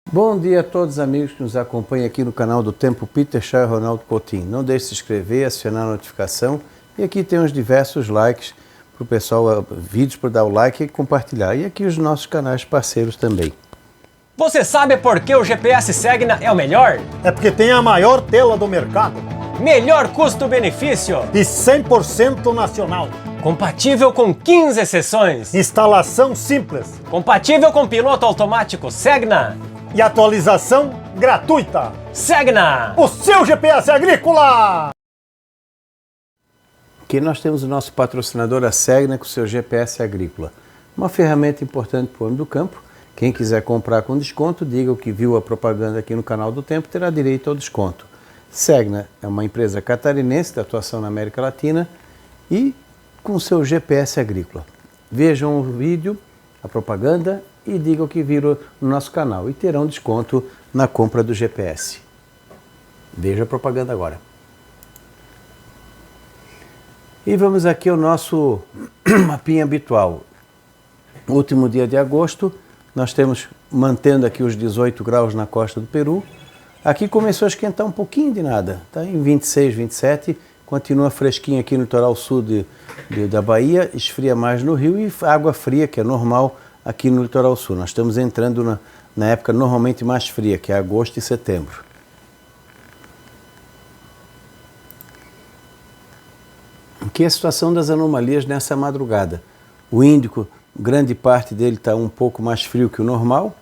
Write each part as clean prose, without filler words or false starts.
Bom dia a todos os amigos que nos acompanham aqui no canal do Tempo Peter Shaw e Ronaldo Coutinho. Não deixe de se inscrever, acionar a notificação e aqui tem os diversos likes para o pessoal, vídeos para dar o like e compartilhar. E aqui os nossos canais parceiros também. Você sabe por que o GPS Segna é o melhor? É porque tem a maior tela do mercado Melhor custo-benefício, e 100% nacional. compatível com 15 seções, Instalação simples compatível com piloto automático Segna. e atualização gratuita. Segna! O seu GPS agrícola! Aqui nós temos o nosso patrocinador, a Segna, com o seu GPS agrícola. Uma ferramenta importante para o homem do campo. Quem quiser comprar com desconto, diga o que viu a propaganda aqui no canal do Tempo, terá direito ao desconto. Segna é uma empresa catarinense de atuação na América Latina e com o seu GPS agrícola. Vejam o vídeo, a propaganda e digam o que viram no nosso canal e terão desconto na compra do GPS. Veja a propaganda agora. E vamos aqui ao nosso mapinha habitual. Último dia de agosto, nós temos, mantendo aqui os 18 graus na costa do Peru. Aqui começou a esquentar um pouquinho de nada, está em 26, 27, continua fresquinho aqui no litoral sul da Bahia, esfria mais no Rio e água fria, que é normal aqui no litoral sul. Nós estamos entrando na época normalmente mais fria, que é agosto e setembro. Aqui é a situação das anomalias nessa madrugada. O Índico, grande parte dele está um pouco mais frio que o normal,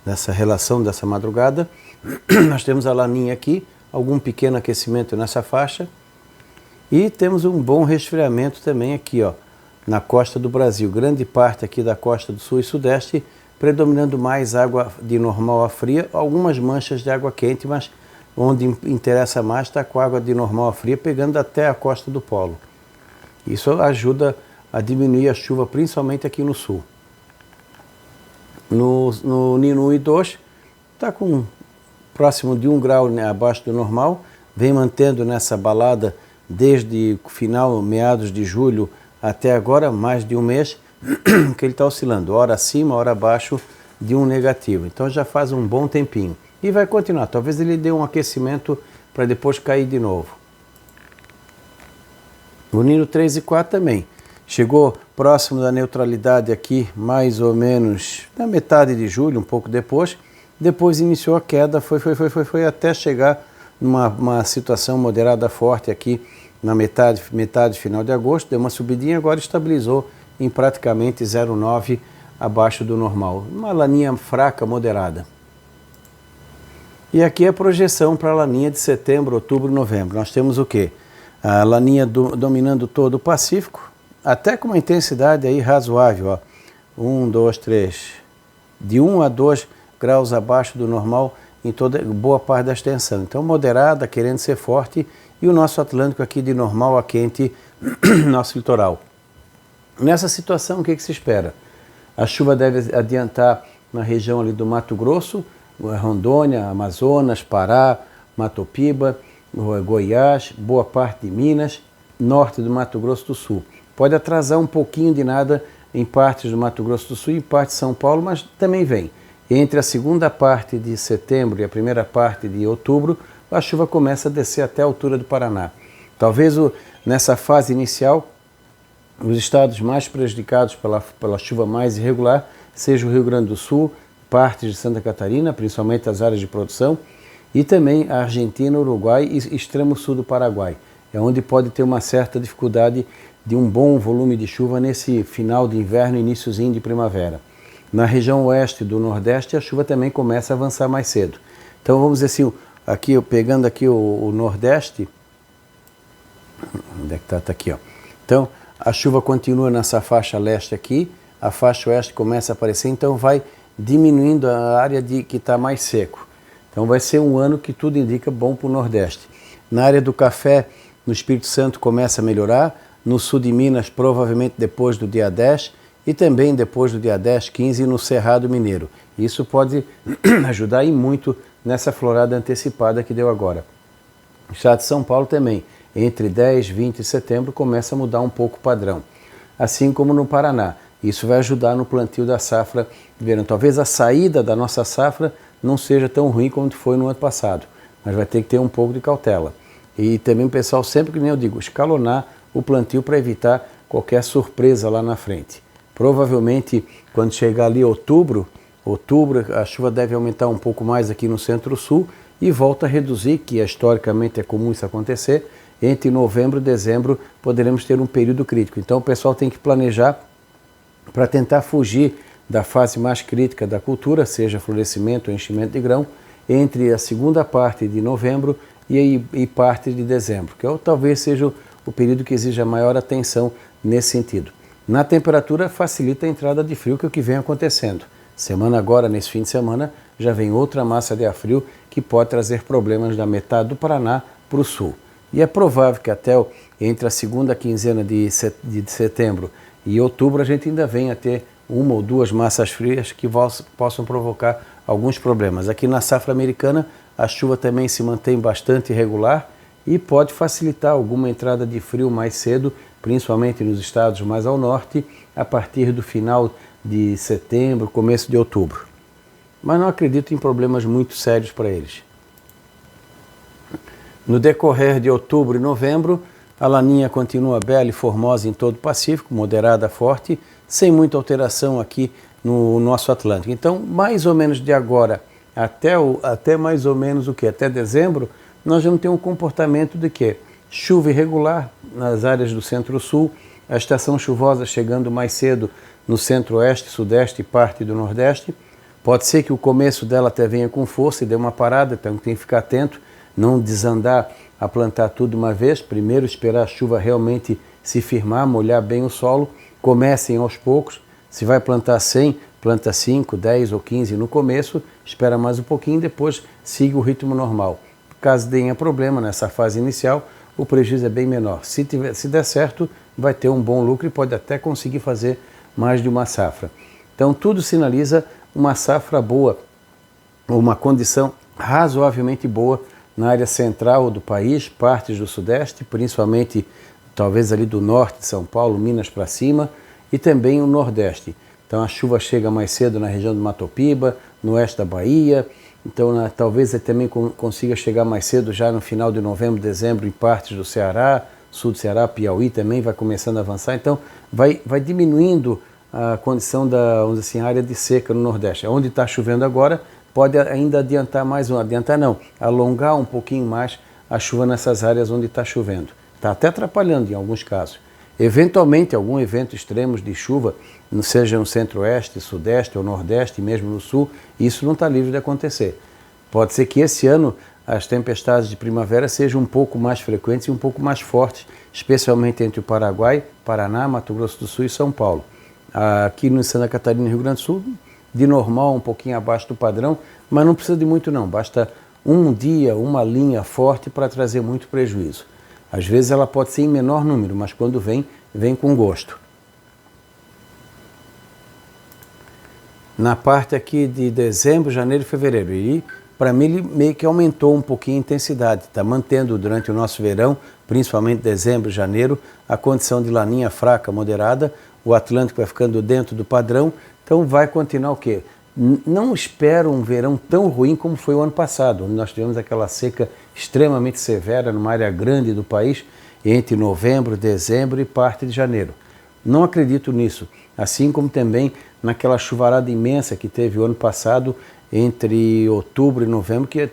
nessa relação dessa madrugada. Nós temos a Laninha aqui, algum pequeno aquecimento nessa faixa. E temos um bom resfriamento também aqui, ó, na costa do Brasil. Grande parte aqui da costa do sul e sudeste, predominando mais água de normal a fria, algumas manchas de água quente, mas onde interessa mais está com água de normal a fria, pegando até a costa do polo. Isso ajuda a diminuir a chuva, principalmente aqui no sul. No Nino 1 e 2, está com próximo de 1 grau, né, abaixo do normal, vem mantendo nessa balada desde o final, meados de julho até agora, mais de um mês, que ele está oscilando, hora acima, hora abaixo de um negativo. Então já faz um bom tempinho. E vai continuar, talvez ele dê um aquecimento para depois cair de novo. O Nino 3 e 4 também. Chegou próximo da neutralidade aqui, mais ou menos na metade de julho, um pouco depois. Depois iniciou a queda, foi até chegar numa situação moderada forte aqui na metade final de agosto. Deu uma subidinha, agora estabilizou em praticamente 0,9 abaixo do normal. Uma laninha fraca, moderada. E aqui é a projeção para a laninha de setembro, outubro, novembro. Nós temos o quê? A laninha dominando todo o Pacífico, até com uma intensidade aí razoável, ó. 1, 2, 3, de 1 a 2 graus abaixo do normal em toda boa parte da extensão. Então moderada, querendo ser forte, e o nosso Atlântico aqui de normal a quente, nosso litoral. Nessa situação, o que se espera? A chuva deve adiantar na região ali do Mato Grosso, Rondônia, Amazonas, Pará, Mato Piba, Goiás, boa parte de Minas, norte do Mato Grosso do Sul. Pode atrasar um pouquinho de nada em partes do Mato Grosso do Sul e parte de São Paulo, mas também vem. Entre a segunda parte de setembro e a primeira parte de outubro, a chuva começa a descer até a altura do Paraná. Talvez nessa fase inicial, os estados mais prejudicados pela chuva mais irregular seja o Rio Grande do Sul, partes de Santa Catarina, principalmente as áreas de produção, e também a Argentina, Uruguai e extremo sul do Paraguai. É onde pode ter uma certa dificuldade de um bom volume de chuva nesse final de inverno e iniciozinho de primavera. Na região oeste do Nordeste, a chuva também começa a avançar mais cedo. Então vamos dizer assim, aqui, pegando aqui o Nordeste, onde é que está? Está aqui, ó. Então a chuva continua nessa faixa leste aqui, a faixa oeste começa a aparecer, então vai diminuindo a área que está mais seco. Então vai ser um ano que tudo indica bom para o Nordeste. Na área do café, no Espírito Santo começa a melhorar, no sul de Minas provavelmente depois do dia 10 e também depois do dia 10, 15 no Cerrado Mineiro. Isso pode ajudar e muito nessa florada antecipada que deu agora. O estado de São Paulo também, entre 10, 20 de setembro começa a mudar um pouco o padrão. Assim como no Paraná. Isso vai ajudar no plantio da safra de verão. Talvez a saída da nossa safra não seja tão ruim quanto foi no ano passado, mas vai ter que ter um pouco de cautela. E também o pessoal, sempre que nem eu digo, escalonar o plantio para evitar qualquer surpresa lá na frente. Provavelmente, quando chegar ali outubro, a chuva deve aumentar um pouco mais aqui no centro-sul e volta a reduzir, que historicamente é comum isso acontecer. Entre novembro e dezembro poderemos ter um período crítico. Então o pessoal tem que planejar para tentar fugir da fase mais crítica da cultura, seja florescimento ou enchimento de grão, entre a segunda parte de novembro e parte de dezembro, que talvez seja o período que exija maior atenção nesse sentido. Na temperatura facilita a entrada de frio, que é o que vem acontecendo. Semana agora, nesse fim de semana, já vem outra massa de ar frio que pode trazer problemas da metade do Paraná para o sul. E é provável que até entre a segunda quinzena de setembro e outubro a gente ainda venha a ter uma ou duas massas frias que possam provocar alguns problemas. Aqui na safra americana a chuva também se mantém bastante irregular e pode facilitar alguma entrada de frio mais cedo, principalmente nos estados mais ao norte, a partir do final de setembro, começo de outubro. Mas não acredito em problemas muito sérios para eles. No decorrer de outubro e novembro, a laninha continua bela e formosa em todo o Pacífico, moderada a forte, sem muita alteração aqui no nosso Atlântico. Então, mais ou menos de agora até mais ou menos até dezembro, nós vamos ter um comportamento de quê? Chuva irregular nas áreas do centro-sul, a estação chuvosa chegando mais cedo no centro-oeste, sudeste e parte do nordeste. Pode ser que o começo dela até venha com força e dê uma parada, então tem que ficar atento, não desandar a plantar tudo de uma vez. Primeiro esperar a chuva realmente se firmar, molhar bem o solo. Comecem aos poucos. Se vai plantar 100, planta 5, 10 ou 15 no começo, espera mais um pouquinho, depois siga o ritmo normal. Caso tenha problema nessa fase inicial, o prejuízo é bem menor. Se der certo, vai ter um bom lucro e pode até conseguir fazer mais de uma safra. Então tudo sinaliza uma safra boa, uma condição razoavelmente boa na área central do país, partes do sudeste, principalmente talvez ali do norte de São Paulo, Minas para cima, e também o nordeste. Então a chuva chega mais cedo na região do Mato Piba, no oeste da Bahia, então talvez também consiga chegar mais cedo já no final de novembro, dezembro em partes do Ceará, sul do Ceará, Piauí também vai começando a avançar, então vai diminuindo a condição da, vamos dizer assim, área de seca no nordeste. Onde está chovendo agora, pode ainda alongar um pouquinho mais a chuva nessas áreas onde está chovendo. Está até atrapalhando em alguns casos. Eventualmente, algum evento extremo de chuva, seja no centro-oeste, sudeste ou nordeste, mesmo no sul, isso não está livre de acontecer. Pode ser que esse ano as tempestades de primavera sejam um pouco mais frequentes e um pouco mais fortes, especialmente entre o Paraguai, Paraná, Mato Grosso do Sul e São Paulo. Aqui no Santa Catarina e Rio Grande do Sul, de normal, um pouquinho abaixo do padrão, mas não precisa de muito não, basta um dia, uma linha forte para trazer muito prejuízo. Às vezes ela pode ser em menor número, mas quando vem com gosto. Na parte aqui de dezembro, janeiro e fevereiro, e para mim ele meio que aumentou um pouquinho a intensidade, está mantendo durante o nosso verão, principalmente dezembro e janeiro, a condição de laninha fraca, moderada, o Atlântico vai ficando dentro do padrão, então vai continuar o quê? Não espero um verão tão ruim como foi o ano passado, onde nós tivemos aquela seca extremamente severa numa área grande do país, entre novembro, dezembro e parte de janeiro. Não acredito nisso, assim como também naquela chuvarada imensa que teve o ano passado, entre outubro e novembro, que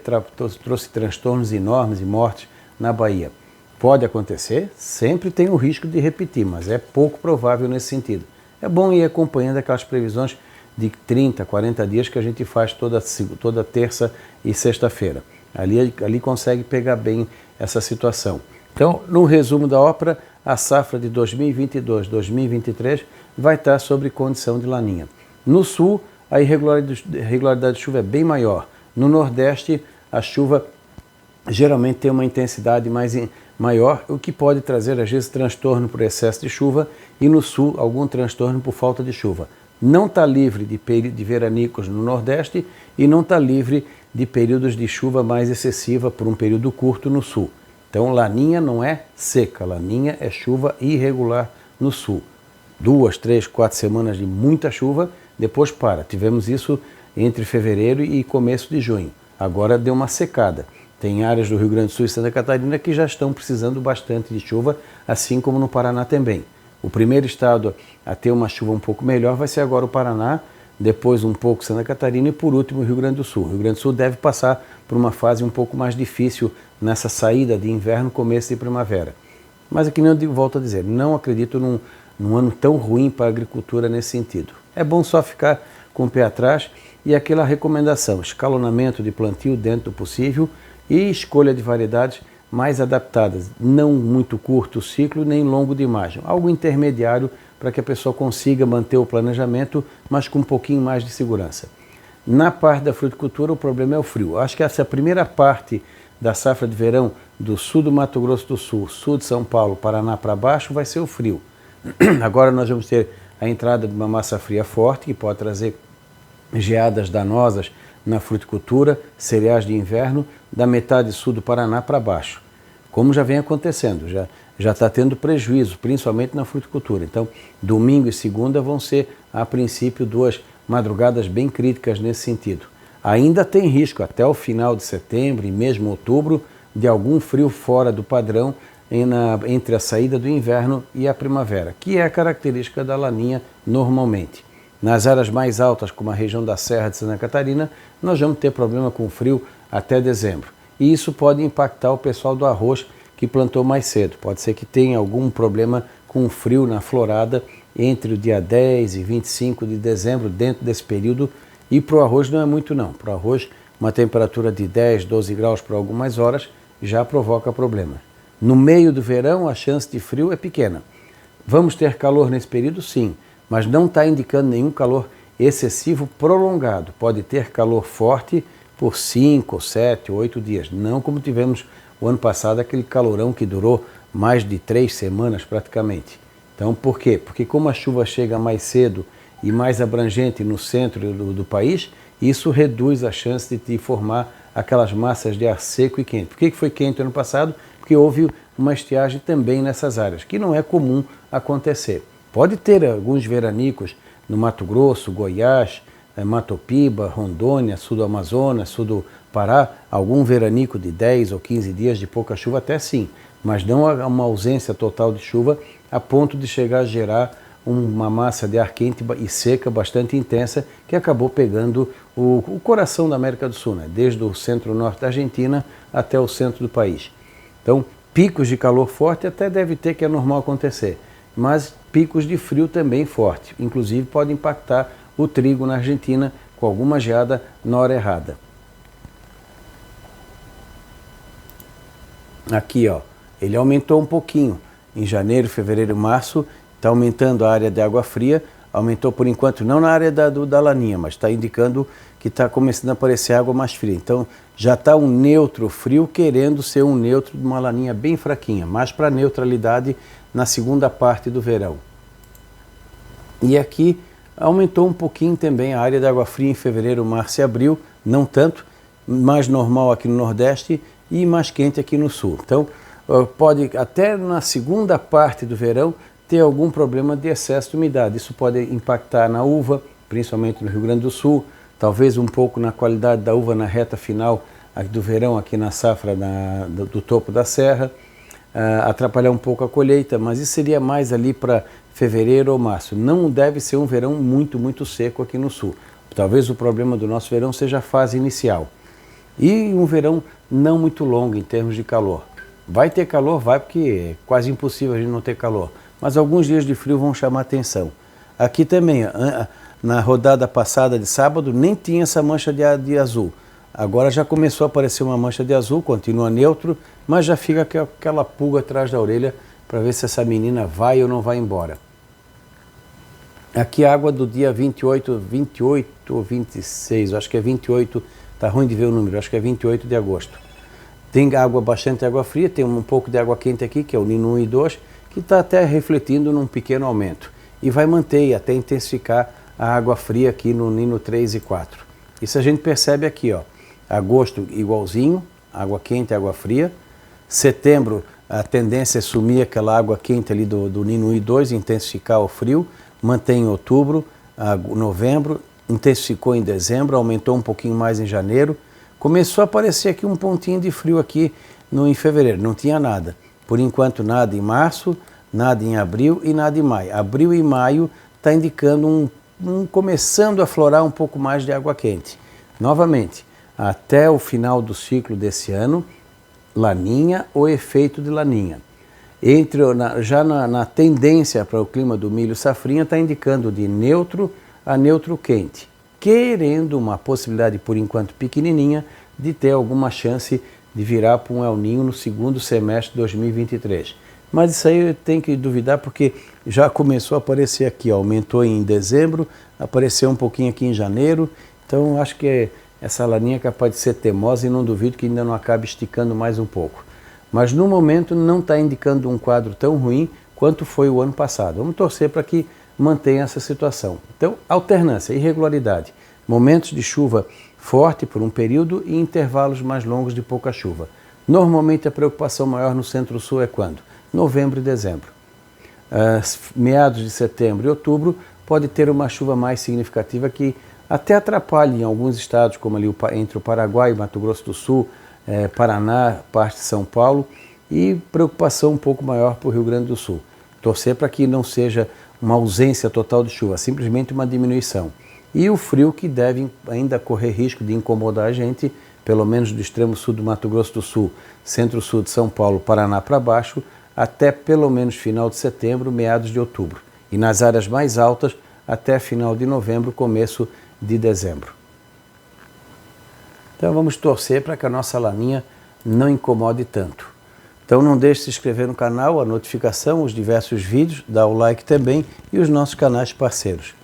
trouxe transtornos enormes e mortes na Bahia. Pode acontecer, sempre tem o risco de repetir, mas é pouco provável nesse sentido. É bom ir acompanhando aquelas previsões de 30, 40 dias que a gente faz toda terça e sexta-feira. Ali consegue pegar bem essa situação. Então, no resumo da ópera, a safra de 2022-2023 vai estar sobre condição de laninha. No sul, a irregularidade de chuva é bem maior. No nordeste, a chuva geralmente tem uma intensidade maior, o que pode trazer, às vezes, transtorno por excesso de chuva, e no sul, algum transtorno por falta de chuva. Não está livre de veranicos no nordeste e não está livre de períodos de chuva mais excessiva por um período curto no sul. Então, laninha não é seca, laninha é chuva irregular no sul. 2, 3, 4 semanas de muita chuva, depois para. Tivemos isso entre fevereiro e começo de junho. Agora deu uma secada. Tem áreas do Rio Grande do Sul e Santa Catarina que já estão precisando bastante de chuva, assim como no Paraná também. O primeiro estado a ter uma chuva um pouco melhor vai ser agora o Paraná, depois um pouco Santa Catarina e por último o Rio Grande do Sul. O Rio Grande do Sul deve passar por uma fase um pouco mais difícil nessa saída de inverno, começo de primavera. Mas aqui não volto a dizer, não acredito num ano tão ruim para a agricultura nesse sentido. É bom só ficar com o pé atrás e aquela recomendação, escalonamento de plantio dentro do possível e escolha de variedades mais adaptadas, não muito curto o ciclo nem longo de imagem, algo intermediário para que a pessoa consiga manter o planejamento, mas com um pouquinho mais de segurança. Na parte da fruticultura o problema é o frio. Acho que essa primeira parte da safra de verão do sul do Mato Grosso do Sul, sul de São Paulo, Paraná para baixo vai ser o frio. Agora nós vamos ter a entrada de uma massa fria forte que pode trazer geadas danosas na fruticultura, cereais de inverno, da metade sul do Paraná para baixo. Como já vem acontecendo, já está tendo prejuízo, principalmente na fruticultura. Então, domingo e segunda vão ser, a princípio, 2 madrugadas bem críticas nesse sentido. Ainda tem risco, até o final de setembro e mesmo outubro, de algum frio fora do padrão entre a saída do inverno e a primavera, que é a característica da laninha normalmente. Nas áreas mais altas, como a região da Serra de Santa Catarina, nós vamos ter problema com frio até dezembro. E isso pode impactar o pessoal do arroz que plantou mais cedo. Pode ser que tenha algum problema com frio na florada entre o dia 10 e 25 de dezembro, dentro desse período. E para o arroz não é muito não. Para o arroz, uma temperatura de 10, 12 graus por algumas horas já provoca problema. No meio do verão, a chance de frio é pequena. Vamos ter calor nesse período? Sim, mas não está indicando nenhum calor excessivo prolongado. Pode ter calor forte por 5, 7, 8 dias. Não como tivemos o ano passado, aquele calorão que durou mais de 3 semanas praticamente. Então, por quê? Porque como a chuva chega mais cedo e mais abrangente no centro do país, isso reduz a chance de formar aquelas massas de ar seco e quente. Por que foi quente ano passado? Porque houve uma estiagem também nessas áreas, que não é comum acontecer. Pode ter alguns veranicos no Mato Grosso, Goiás, Mato Piba, Rondônia, sul do Amazonas, sul do Pará, algum veranico de 10 ou 15 dias de pouca chuva até sim, mas não há uma ausência total de chuva a ponto de chegar a gerar uma massa de ar quente e seca bastante intensa que acabou pegando o coração da América do Sul, né? Desde o centro-norte da Argentina até o centro do país. Então, picos de calor forte até deve ter, que é normal acontecer, mas picos de frio também forte, inclusive pode impactar o trigo na Argentina com alguma geada na hora errada. Aqui, ó, ele aumentou um pouquinho em janeiro, fevereiro e março, está aumentando a área de água fria, aumentou por enquanto não na área da laninha, mas está indicando que está começando a aparecer água mais fria. Então já está um neutro frio querendo ser um neutro de uma laninha bem fraquinha, mais para neutralidade na segunda parte do verão. E aqui aumentou um pouquinho também a área de água fria em fevereiro, março e abril, não tanto, mais normal aqui no Nordeste e mais quente aqui no Sul. Então pode até na segunda parte do verão ter algum problema de excesso de umidade. Isso pode impactar na uva, principalmente no Rio Grande do Sul, talvez um pouco na qualidade da uva na reta final do verão, aqui na safra do topo da serra, atrapalhar um pouco a colheita, mas isso seria mais ali para fevereiro ou março. Não deve ser um verão muito, muito seco aqui no Sul. Talvez o problema do nosso verão seja a fase inicial. E um verão não muito longo em termos de calor. Vai ter calor? Vai, porque é quase impossível a gente não ter calor. Mas alguns dias de frio vão chamar atenção. Aqui também, na rodada passada de sábado, nem tinha essa mancha de azul. Agora já começou a aparecer uma mancha de azul, continua neutro, mas já fica aquela pulga atrás da orelha para ver se essa menina vai ou não vai embora. Aqui a água do dia 28 ou 26, acho que é 28, está ruim de ver o número, acho que é 28 de agosto. Tem água, bastante água fria, tem um pouco de água quente aqui, que é o Nino 1 e 2, que está até refletindo num pequeno aumento. E vai manter e até intensificar a água fria aqui no Nino 3 e 4. Isso a gente percebe aqui, ó. Agosto igualzinho, água quente, água fria. Setembro, a tendência é sumir aquela água quente ali do Nino 1 e 2, intensificar o frio, mantém em outubro, novembro, intensificou em dezembro, aumentou um pouquinho mais em janeiro, começou a aparecer aqui um pontinho de frio aqui em fevereiro, não tinha nada. Por enquanto nada em março, nada em abril e nada em maio. Abril e maio está indicando começando a florar um pouco mais de água quente. Novamente, até o final do ciclo desse ano, laninha ou efeito de laninha. Já na tendência para o clima do milho safrinha está indicando de neutro a neutro quente, querendo uma possibilidade por enquanto pequenininha de ter alguma chance de virar para um El Niño no segundo semestre de 2023. Mas isso aí eu tenho que duvidar porque já começou a aparecer aqui, aumentou em dezembro, apareceu um pouquinho aqui em janeiro, então acho que essa laninha é capaz de ser teimosa e não duvido que ainda não acabe esticando mais um pouco. Mas no momento não está indicando um quadro tão ruim quanto foi o ano passado. Vamos torcer para que mantenha essa situação. Então, alternância, irregularidade, momentos de chuva forte por um período e intervalos mais longos de pouca chuva. Normalmente a preocupação maior no centro-sul é quando? Novembro e dezembro. Meados de setembro e outubro pode ter uma chuva mais significativa que até atrapalha em alguns estados, como ali entre o Paraguai, Mato Grosso do Sul, Paraná, parte de São Paulo, e preocupação um pouco maior para o Rio Grande do Sul. Torcer para que não seja uma ausência total de chuva, simplesmente uma diminuição. E o frio que deve ainda correr risco de incomodar a gente, pelo menos do extremo sul do Mato Grosso do Sul, centro-sul de São Paulo, Paraná para baixo, até pelo menos final de setembro, meados de outubro. E nas áreas mais altas, até final de novembro, começo de dezembro. Então vamos torcer para que a nossa laninha não incomode tanto. Então não deixe de se inscrever no canal, a notificação, os diversos vídeos, dá o like também e os nossos canais parceiros.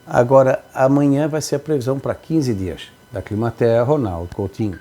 Agora, amanhã vai ser a previsão para 15 dias. Da Climatea, Ronaldo Coutinho.